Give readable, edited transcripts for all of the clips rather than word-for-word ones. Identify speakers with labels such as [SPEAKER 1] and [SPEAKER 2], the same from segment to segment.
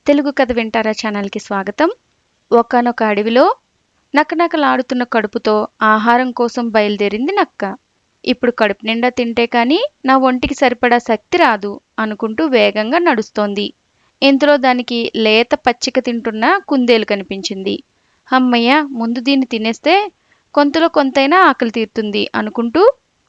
[SPEAKER 1] తెలుగు కథ వింటారా ఛానల్కి స్వాగతం. ఒకానొక అడవిలో నకనకలాడుతున్న కడుపుతో ఆహారం కోసం బయలుదేరింది నక్క. ఇప్పుడు కడుపు నిండా తింటే కానీ నా ఒంటికి సరిపడా శక్తి రాదు అనుకుంటూ వేగంగా నడుస్తోంది. ఇంతలో దానికి లేత పచ్చిక తింటున్న కుందేలు కనిపించింది. అమ్మయ్య, ముందు దీన్ని తినేస్తే కొంతలో కొంతైనా ఆకలి తీరుతుంది అనుకుంటూ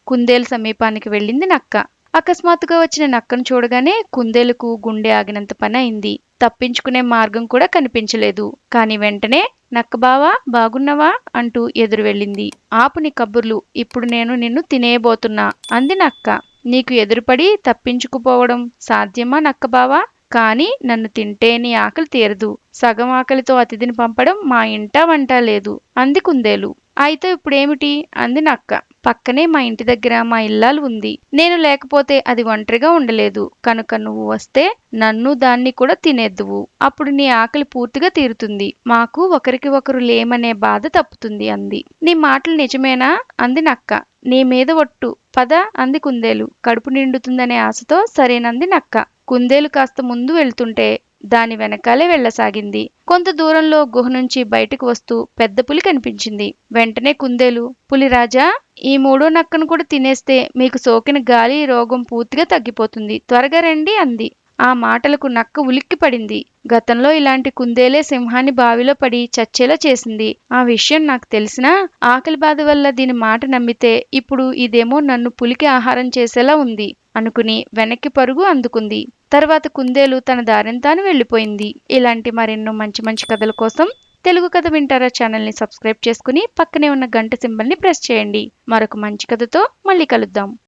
[SPEAKER 1] కుందేలు సమీపానికి వెళ్ళింది నక్క. అకస్మాత్తుగా వచ్చిన నక్కను చూడగానే కుందేలుకు గుండె ఆగినంత పని అయింది. తప్పించుకునే మార్గం కూడా కనిపించలేదు. కాని వెంటనే నక్క బావా, బాగున్నావా అంటూ ఎదురు వెళ్ళింది. ఆపు నీ కబుర్లు, ఇప్పుడు నేను నిన్ను తినేయబోతున్నా అంది నక్క. నీకు ఎదురుపడి తప్పించుకుపోవడం సాధ్యమా నక్క బావా? కాని నన్ను తింటే నీ ఆకలి తీరదు. సగం ఆకలితో అతిథిని పంపడం మా ఇంటా వంట లేదు అంది కుందేలు. అయితే ఇప్పుడేమిటి అంది నక్క. పక్కనే మా ఇంటి దగ్గర మా ఇల్లాలు ఉంది. నేను లేకపోతే అది ఒంటరిగా ఉండలేదు. కనుక నువ్వు వస్తే నన్ను దాన్ని కూడా తినేద్దువు. అప్పుడు నీ ఆకలి పూర్తిగా తీరుతుంది. మాకు ఒకరికి ఒకరు లేమనే బాధ తప్పుతుంది అంది. నీ మాటలు నిజమేనా అంది నక్క. నీ మీద ఒట్టు, పద అంది కుందేలు. కడుపు నిండుతుందనే ఆశతో సరేనంది నక్క. కుందేలు కాస్త ముందు వెళ్తుంటే దాని వెనకాలే వెళ్ళసాగింది. కొంత దూరంలో గుహ నుంచి బయటకు వస్తూ పెద్ద పులి కనిపించింది. వెంటనే కుందేలు, పులిరాజా, ఈ మూడో నక్కను కూడా తినేస్తే మీకు సోకిన గాలి రోగం పూర్తిగా తగ్గిపోతుంది. త్వరగా రండి అంది. ఆ మాటలకు నక్క ఉలిక్కి పడింది. గతంలో ఇలాంటి కుందేలే సింహాన్ని బావిలో పడి చచ్చేలా చేసింది. ఆ విషయం నాకు తెలిసినా ఆకలి బాధ వల్ల దీని మాట నమ్మితే ఇప్పుడు ఇదేమో నన్ను పులికి ఆహారం చేసేలా ఉంది అనుకుని వెనక్కి పరుగు అందుకుంది. తర్వాత కుందేలు తన దారిని తాను వెళ్ళిపోయింది. ఇలాంటి మరెన్నో మంచి మంచి కథల కోసం తెలుగు కథ వింటారా ఛానల్ని సబ్స్క్రైబ్ చేసుకుని పక్కనే ఉన్న గంట సింబల్ని ప్రెస్ చేయండి. మరొక మంచి కథతో మళ్ళీ కలుద్దాం.